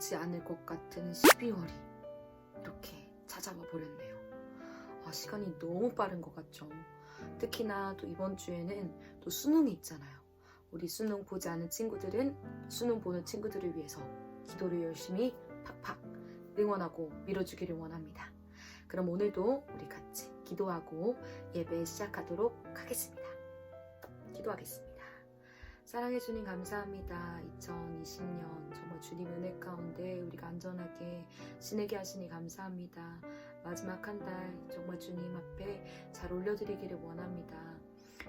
오지 않을 것 같은 12월이 이렇게 찾아와 버렸네요. 시간이 너무 빠른 것 같죠. 특히나 또 이번 주에는 또 수능이 있잖아요. 우리 수능 보지 않은 친구들은 수능 보는 친구들을 위해서 기도를 열심히 팍팍 응원하고 밀어주기를 원합니다. 그럼 오늘도 우리 같이 기도하고 예배 시작하도록 하겠습니다. 기도하겠습니다. 사랑해 주님 감사합니다. 2020년 정말 주님 은혜 가운데 우리가 안전하게 지내게 하시니 감사합니다. 마지막 한 달 정말 주님 앞에 잘 올려드리기를 원합니다.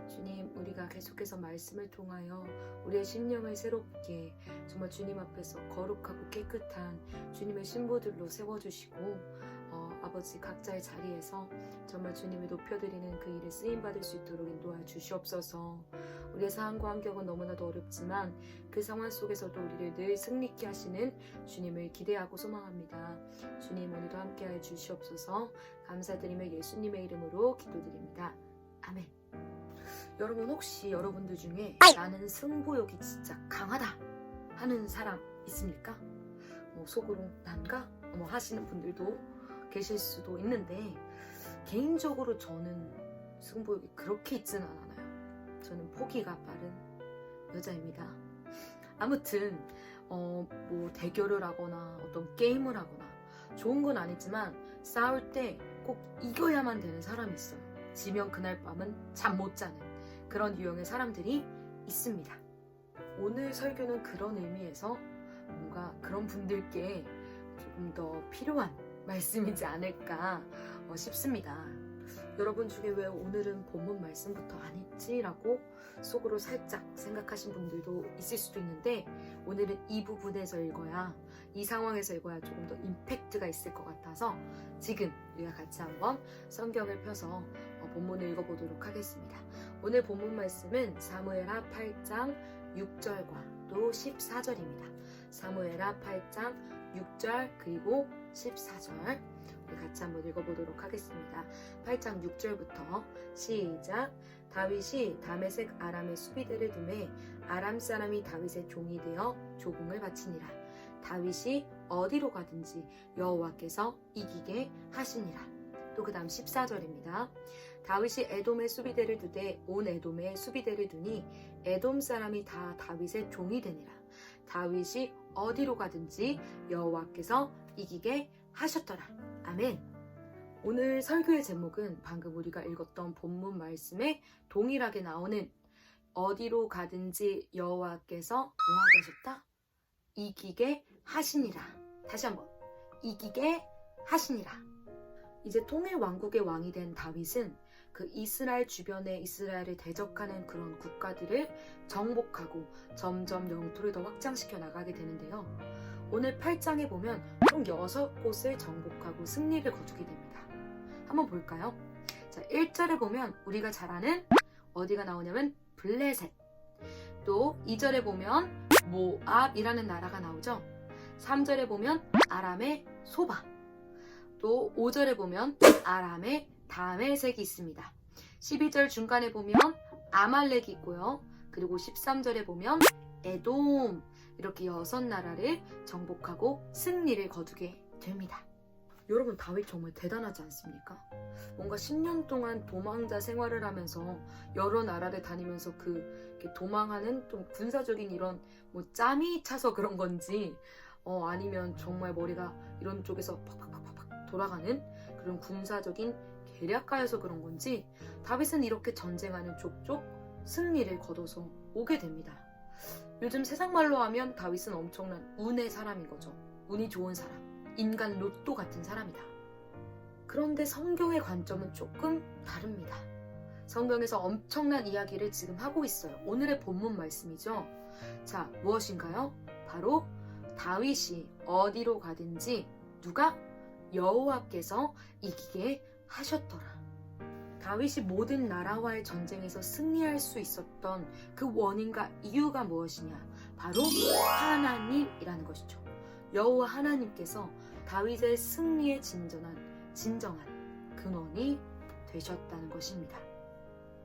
주님, 우리가 계속해서 말씀을 통하여 우리의 심령을 새롭게 정말 주님 앞에서 거룩하고 깨끗한 주님의 신부들로 세워주시고 아버지 각자의 자리에서 정말 주님을 높여드리는 그 일에 쓰임받을 수 있도록 인도하여 주시옵소서. 우리의 상황과 환경은 너무나도 어렵지만 그 상황 속에서도 우리를 늘 승리케 하시는 주님을 기대하고 소망합니다. 주님, 오늘도 함께하여 주시옵소서. 감사드리며 예수님의 이름으로 기도드립니다. 아멘. 여러분, 혹시 여러분들 중에 나는 승부욕이 진짜 강하다 하는 사람 있습니까? 속으로 난가? 하시는 분들도 계실 수도 있는데, 개인적으로 저는 승부욕이 그렇게 있지는 않아요. 저는 포기가 빠른 여자입니다. 아무튼 대결을 하거나 어떤 게임을 하거나 좋은 건 아니지만 싸울 때 꼭 이겨야만 되는 사람이 있어요. 지면 그날 밤은 잠 못 자는 그런 유형의 사람들이 있습니다. 오늘 설교는 그런 의미에서 뭔가 그런 분들께 조금 더 필요한 말씀이지 않을까 싶습니다. 여러분 중에 왜 오늘은 본문 말씀부터 안 했지라고 속으로 살짝 생각하신 분들도 있을 수도 있는데, 오늘은 이 부분에서 읽어야, 이 상황에서 읽어야 조금 더 임팩트가 있을 것 같아서 지금 우리가 같이 한번 성경을 펴서 본문을 읽어보도록 하겠습니다. 오늘 본문 말씀은 사무엘하 8장 6절과 또 14절입니다. 사무엘하 8장 6절 그리고 14절 우리 같이 한번 읽어보도록 하겠습니다. 8장 6절부터 시작. 다윗이 다메섹 아람의 수비대를 두매 아람 사람이 다윗의 종이 되어 조공을 바치니라. 다윗이 어디로 가든지 여호와께서 이기게 하시니라. 또 그 다음 14절입니다. 다윗이 에돔의 수비대를 두되 온 에돔의 수비대를 두니 에돔 사람이 다 다윗의 종이 되니라. 다윗이 어디로 가든지 여호와께서 이기게 하셨더라. 아멘. 오늘 설교의 제목은 방금 우리가 읽었던 본문 말씀에 동일하게 나오는 어디로 가든지 여호와께서 뭐하게 하셨다? 이기게 하시니라. 다시 한번 이기게 하시니라. 이제 통일 왕국의 왕이 된 다윗은 그 이스라엘 주변에 이스라엘을 대적하는 그런 국가들을 정복하고 점점 영토를 더 확장시켜 나가게 되는데요. 오늘 8장에 보면 총 6곳을 정복하고 승리를 거두게 됩니다. 한번 볼까요? 자, 1절에 보면 우리가 잘 아는 어디가 나오냐면 블레셋. 또 2절에 보면 모압이라는 나라가 나오죠. 3절에 보면 아람의 소바. 또 5절에 보면 아람의 다메섹이 있습니다. 12절 중간에 보면 아말렉이 있고요. 그리고 13절에 보면 에돔. 이렇게 6나라를 정복하고 승리를 거두게 됩니다. 여러분, 다윗 정말 대단하지 않습니까? 뭔가 10년 동안 도망자 생활을 하면서 여러 나라를 다니면서 도망하는 좀 군사적인 이런 짬이 차서 그런 건지 아니면 정말 머리가 이런 쪽에서 팍팍팍팍 돌아가는 그런 군사적인 계략가여서 그런 건지 다윗은 이렇게 전쟁하는 족족 승리를 거둬서 오게 됩니다. 요즘 세상 말로 하면 다윗은 엄청난 운의 사람인 거죠. 운이 좋은 사람, 인간 로또 같은 사람이다. 그런데 성경의 관점은 조금 다릅니다. 성경에서 엄청난 이야기를 지금 하고 있어요. 오늘의 본문 말씀이죠. 자, 무엇인가요? 바로 다윗이 어디로 가든지 누가? 여호와께서 이기게 하셨더라. 다윗이 모든 나라와의 전쟁에서 승리할 수 있었던 그 원인과 이유가 무엇이냐? 바로 하나님이라는 것이죠. 여호와 하나님께서 다윗의 승리의 진정한 근원이 되셨다는 것입니다.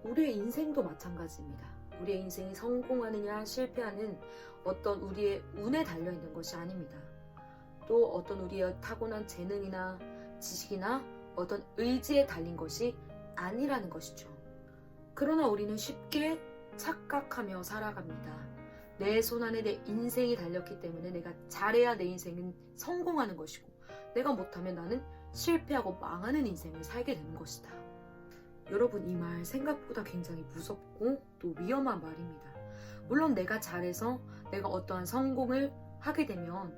우리의 인생도 마찬가지입니다. 우리의 인생이 성공하느냐 실패하는 어떤 우리의 운에 달려있는 것이 아닙니다. 또 어떤 우리의 타고난 재능이나 지식이나 어떤 의지에 달린 것이 아니라는 것이죠. 그러나 우리는 쉽게 착각하며 살아갑니다. 내 손안에 내 인생이 달렸기 때문에 내가 잘해야 내 인생은 성공하는 것이고, 내가 못하면 나는 실패하고 망하는 인생을 살게 되는 것이다. 여러분, 이 말 생각보다 굉장히 무섭고 또 위험한 말입니다. 물론 내가 잘해서 내가 어떠한 성공을 하게 되면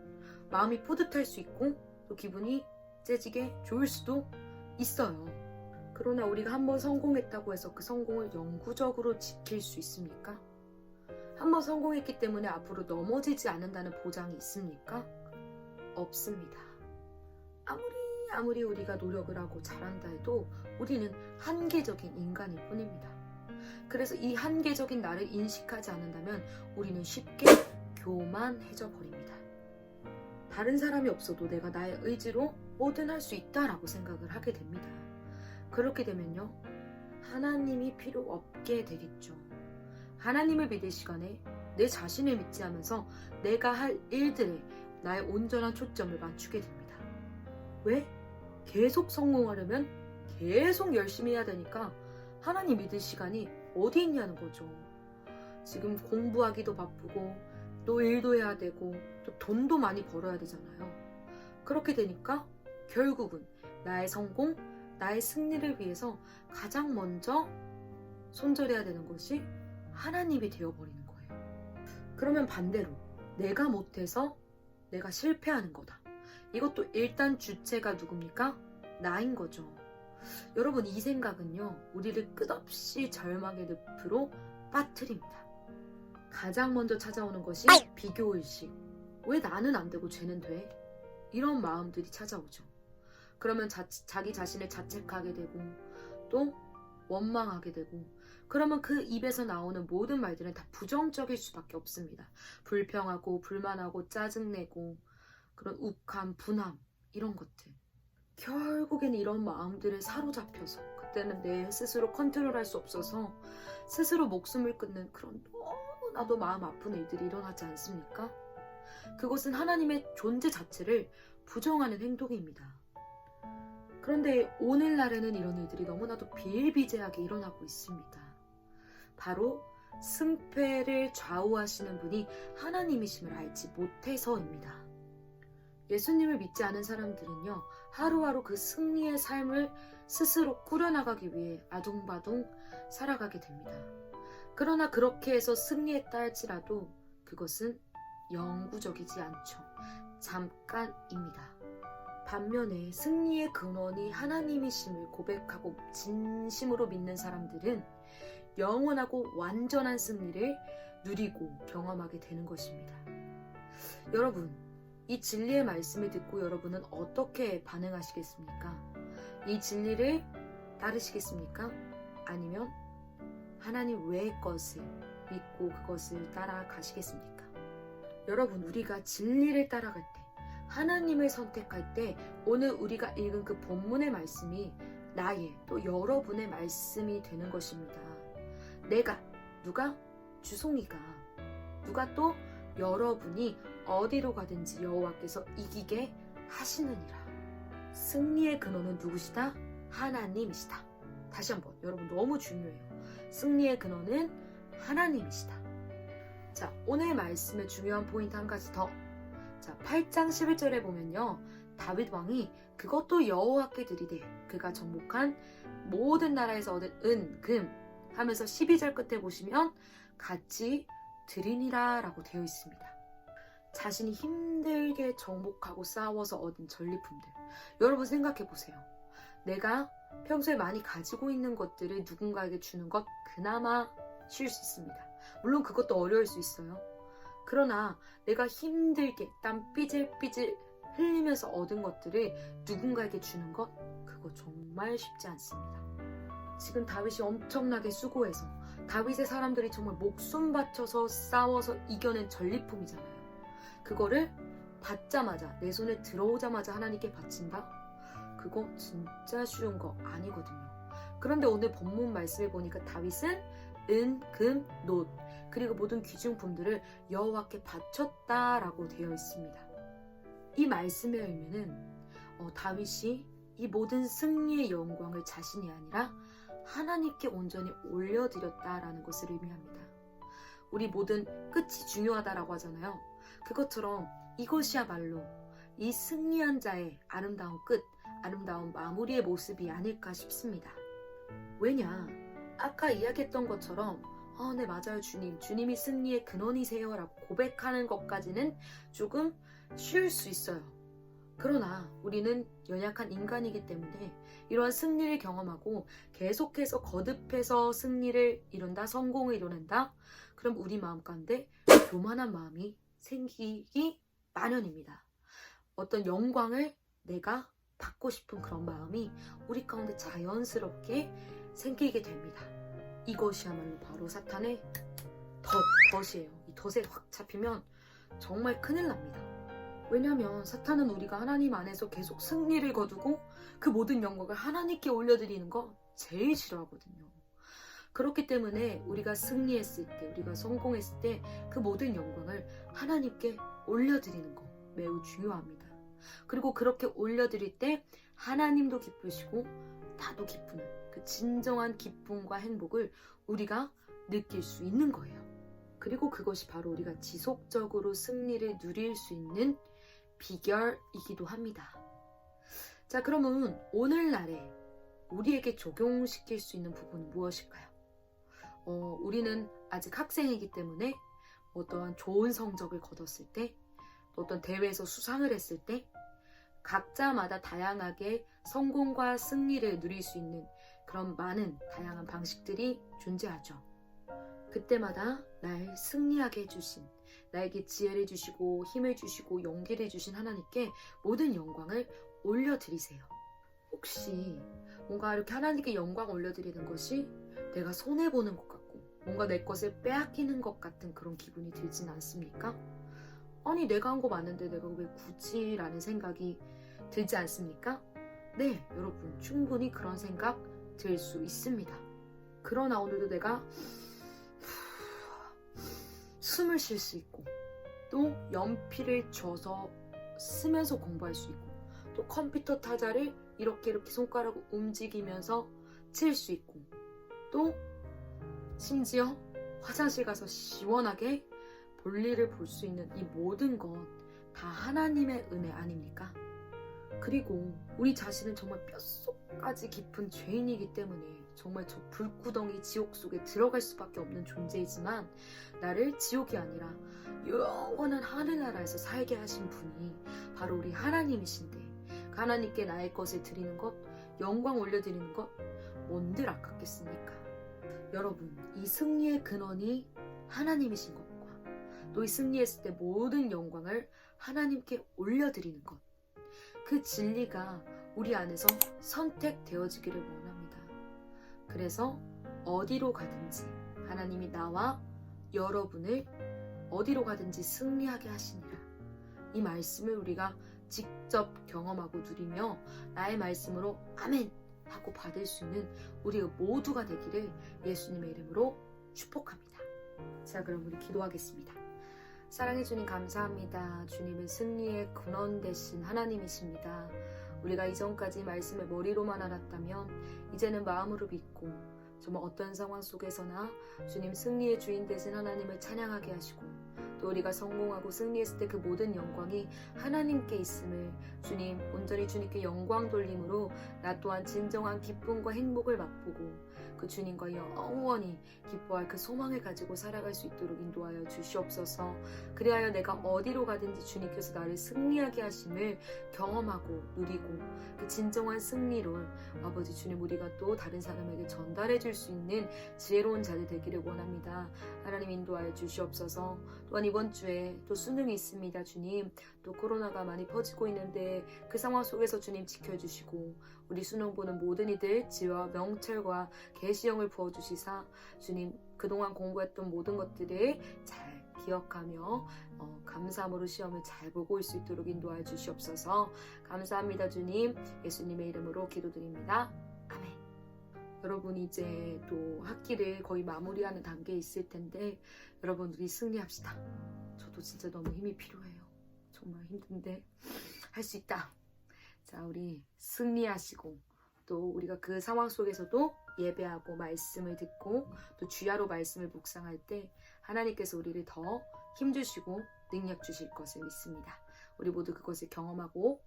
마음이 뿌듯할 수 있고 또 기분이 째지게 좋을 수도 있어요. 그러나 우리가 한번 성공했다고 해서 그 성공을 영구적으로 지킬 수 있습니까? 한번 성공했기 때문에 앞으로 넘어지지 않는다는 보장이 있습니까? 없습니다. 아무리 우리가 노력을 하고 잘한다 해도 우리는 한계적인 인간일 뿐입니다. 그래서 이 한계적인 나를 인식하지 않는다면 우리는 쉽게 교만해져 버립니다. 다른 사람이 없어도 내가 나의 의지로 뭐든 할 수 있다라고 생각을 하게 됩니다. 그렇게 되면요, 하나님이 필요 없게 되겠죠. 하나님을 믿을 시간에 내 자신을 믿지 하면서 내가 할 일들에 나의 온전한 초점을 맞추게 됩니다. 왜? 계속 성공하려면 계속 열심히 해야 되니까 하나님 믿을 시간이 어디 있냐는 거죠. 지금 공부하기도 바쁘고 또 일도 해야 되고 또 돈도 많이 벌어야 되잖아요. 그렇게 되니까 결국은 나의 성공, 나의 승리를 위해서 가장 먼저 손절해야 되는 것이 하나님이 되어버리는 거예요. 그러면 반대로 내가 못해서 내가 실패하는 거다. 이것도 일단 주체가 누굽니까? 나인 거죠. 여러분, 이 생각은요, 우리를 끝없이 절망의 늪으로 빠뜨립니다. 가장 먼저 찾아오는 것이 비교의식. 왜 나는 안 되고 쟤는 돼? 이런 마음들이 찾아오죠. 그러면 자기 자신을 자책하게 되고 또 원망하게 되고, 그러면 그 입에서 나오는 모든 말들은 다 부정적일 수밖에 없습니다. 불평하고 불만하고 짜증내고 그런 욱함, 분함, 이런 것들. 결국엔 이런 마음들에 사로잡혀서 그때는 내 스스로 컨트롤할 수 없어서 스스로 목숨을 끊는 그런 너무나도 마음 아픈 일들이 일어나지 않습니까? 그것은 하나님의 존재 자체를 부정하는 행동입니다. 그런데 오늘날에는 이런 일들이 너무나도 비일비재하게 일어나고 있습니다. 바로 승패를 좌우하시는 분이 하나님이심을 알지 못해서입니다. 예수님을 믿지 않은 사람들은요, 하루하루 그 승리의 삶을 스스로 꾸려나가기 위해 아둥바둥 살아가게 됩니다. 그러나 그렇게 해서 승리했다 할지라도 그것은 영구적이지 않죠. 잠깐입니다. 반면에 승리의 근원이 하나님이심을 고백하고 진심으로 믿는 사람들은 영원하고 완전한 승리를 누리고 경험하게 되는 것입니다. 여러분, 이 진리의 말씀을 듣고 여러분은 어떻게 반응하시겠습니까? 이 진리를 따르시겠습니까? 아니면 하나님 외의 것을 믿고 그것을 따라가시겠습니까? 여러분, 우리가 진리를 따라갈 때, 하나님을 선택할 때 오늘 우리가 읽은 그 본문의 말씀이 나의 또 여러분의 말씀이 되는 것입니다. 누가? 주송이가, 누가 또 여러분이 어디로 가든지 여호와께서 이기게 하시느니라. 승리의 근원은 누구시다? 하나님이시다. 다시 한번, 여러분, 너무 중요해요. 승리의 근원은 하나님이시다. 자, 오늘 말씀의 중요한 포인트 한 가지 더. 자, 8장 11절에 보면요, 다윗 왕이 그것도 여호와께 드리되 그가 정복한 모든 나라에서 얻은 은, 금 하면서 12절 끝에 보시면 같이 드리니라 라고 되어 있습니다. 자신이 힘들게 정복하고 싸워서 얻은 전리품들. 여러분 생각해 보세요. 내가 평소에 많이 가지고 있는 것들을 누군가에게 주는 것 그나마 쉬울 수 있습니다. 물론 그것도 어려울 수 있어요. 그러나 내가 힘들게 땀 삐질삐질 흘리면서 얻은 것들을 누군가에게 주는 것, 그거 정말 쉽지 않습니다. 지금 다윗이 엄청나게 수고해서 다윗의 사람들이 정말 목숨 바쳐서 싸워서 이겨낸 전리품이잖아요. 그거를 받자마자, 내 손에 들어오자마자 하나님께 바친다? 그거 진짜 쉬운 거 아니거든요. 그런데 오늘 본문 말씀에 보니까 다윗은 은, 금, 놋 그리고 모든 귀중품들을 여호와께 바쳤다라고 되어 있습니다. 이 말씀의 의미는 다윗이 이 모든 승리의 영광을 자신이 아니라 하나님께 온전히 올려드렸다라는 것을 의미합니다. 우리 모든 끝이 중요하다라고 하잖아요. 그것처럼 이것이야말로 이 승리한 자의 아름다운 끝, 아름다운 마무리의 모습이 아닐까 싶습니다. 왜냐? 아까 이야기했던 것처럼 네 맞아요 주님, 주님이 승리의 근원이세요 라고 고백하는 것까지는 조금 쉬울 수 있어요. 그러나 우리는 연약한 인간이기 때문에 이러한 승리를 경험하고 계속해서 거듭해서 승리를 이룬다, 성공을 이뤄낸다? 그럼 우리 마음 가운데 교만한 마음이 생기기 마련입니다. 어떤 영광을 내가 받고 싶은 그런 마음이 우리 가운데 자연스럽게 생기게 됩니다. 이것이야말로 바로 사탄의 덫이에요. 이 덫에 확 잡히면 정말 큰일 납니다. 왜냐하면 사탄은 우리가 하나님 안에서 계속 승리를 거두고 그 모든 영광을 하나님께 올려드리는 거 제일 싫어하거든요. 그렇기 때문에 우리가 승리했을 때, 우리가 성공했을 때 그 모든 영광을 하나님께 올려드리는 거 매우 중요합니다. 그리고 그렇게 올려드릴 때 하나님도 기쁘시고 나도 기쁘는 그 진정한 기쁨과 행복을 우리가 느낄 수 있는 거예요. 그리고 그것이 바로 우리가 지속적으로 승리를 누릴 수 있는 비결이기도 합니다. 자, 그러면 오늘날에 우리에게 적용시킬 수 있는 부분은 무엇일까요? 우리는 아직 학생이기 때문에 어떠한 좋은 성적을 거뒀을 때, 또 어떤 대회에서 수상을 했을 때 각자마다 다양하게 성공과 승리를 누릴 수 있는 그런 많은 다양한 방식들이 존재하죠. 그때마다 날 승리하게 해주신, 나에게 지혜를 주시고 힘을 주시고 용기를 주신 하나님께 모든 영광을 올려드리세요. 혹시 뭔가 이렇게 하나님께 영광 올려드리는 것이 내가 손해보는 것 같고 뭔가 내 것을 빼앗기는 것 같은 그런 기분이 들진 않습니까? 아니 내가 한 거 맞는데 내가 왜 굳이 라는 생각이 들지 않습니까? 네, 여러분 충분히 그런 생각 들 수 있습니다. 그러나 오늘도 내가 숨을 쉴 수 있고 또 연필을 쥐어서 쓰면서 공부할 수 있고 또 컴퓨터 타자를 이렇게 손가락을 움직이면서 칠 수 있고 또 심지어 화장실 가서 시원하게 볼일을 볼 수 있는 이 모든 것 다 하나님의 은혜 아닙니까? 그리고 우리 자신은 정말 뼛속까지 깊은 죄인이기 때문에 정말 저 불구덩이 지옥 속에 들어갈 수밖에 없는 존재이지만 나를 지옥이 아니라 영원한 하늘나라에서 살게 하신 분이 바로 우리 하나님이신데 그 하나님께 나의 것을 드리는 것, 영광 올려드리는 것 뭔들 아깝겠습니까? 여러분, 이 승리의 근원이 하나님이신 것과 또 이 승리했을 때 모든 영광을 하나님께 올려드리는 것, 그 진리가 우리 안에서 선택되어지기를 원합니다. 그래서 어디로 가든지 하나님이 나와 여러분을 어디로 가든지 승리하게 하시니라. 이 말씀을 우리가 직접 경험하고 누리며 나의 말씀으로 아멘 하고 받을 수 있는 우리 모두가 되기를 예수님의 이름으로 축복합니다. 자, 그럼 우리 기도하겠습니다. 사랑해 주님 감사합니다. 주님은 승리의 근원 되신 하나님이십니다. 우리가 이전까지 말씀을 머리로만 알았다면 이제는 마음으로 믿고 정말 어떤 상황 속에서나 주님 승리의 주인 되신 하나님을 찬양하게 하시고 또 우리가 성공하고 승리했을 때 그 모든 영광이 하나님께 있음을 주님 온전히 주님께 영광 돌림으로 나 또한 진정한 기쁨과 행복을 맛보고 그 주님과 영원히 기뻐할 그 소망을 가지고 살아갈 수 있도록 인도하여 주시옵소서. 그리하여 내가 어디로 가든지 주님께서 나를 승리하게 하심을 경험하고 누리고 그 진정한 승리로 아버지 주님 우리가 또 다른 사람에게 전달해 줄 수 있는 지혜로운 자들 되기를 원합니다. 하나님 인도하여 주시옵소서. 또한 이번 주에 또 수능이 있습니다. 주님 또 코로나가 많이 퍼지고 있는데 그 상황 속에서 주님 지켜주시고 우리 수능 보는 모든 이들 지혜와 명철과 계시형을 부어주시사 주님 그동안 공부했던 모든 것들을 잘 기억하며 감사함으로 시험을 잘 보고 올 수 있도록 인도하여 주시옵소서. 감사합니다. 주님 예수님의 이름으로 기도드립니다. 아멘. 여러분 이제 또 학기를 거의 마무리하는 단계에 있을 텐데 여러분 우리 승리합시다. 저도 진짜 너무 힘이 필요해요. 정말 힘든데 할 수 있다. 자, 우리 승리하시고 또 우리가 그 상황 속에서도 예배하고 말씀을 듣고 또 주야로 말씀을 묵상할 때 하나님께서 우리를 더 힘주시고 능력 주실 것을 믿습니다. 우리 모두 그것을 경험하고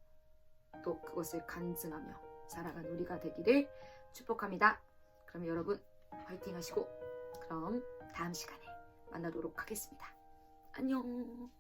또 그것을 간증하며 살아가는 우리가 되기를 축복합니다. 그럼 여러분 화이팅 하시고 그럼 다음 시간에 만나도록 하겠습니다. 안녕.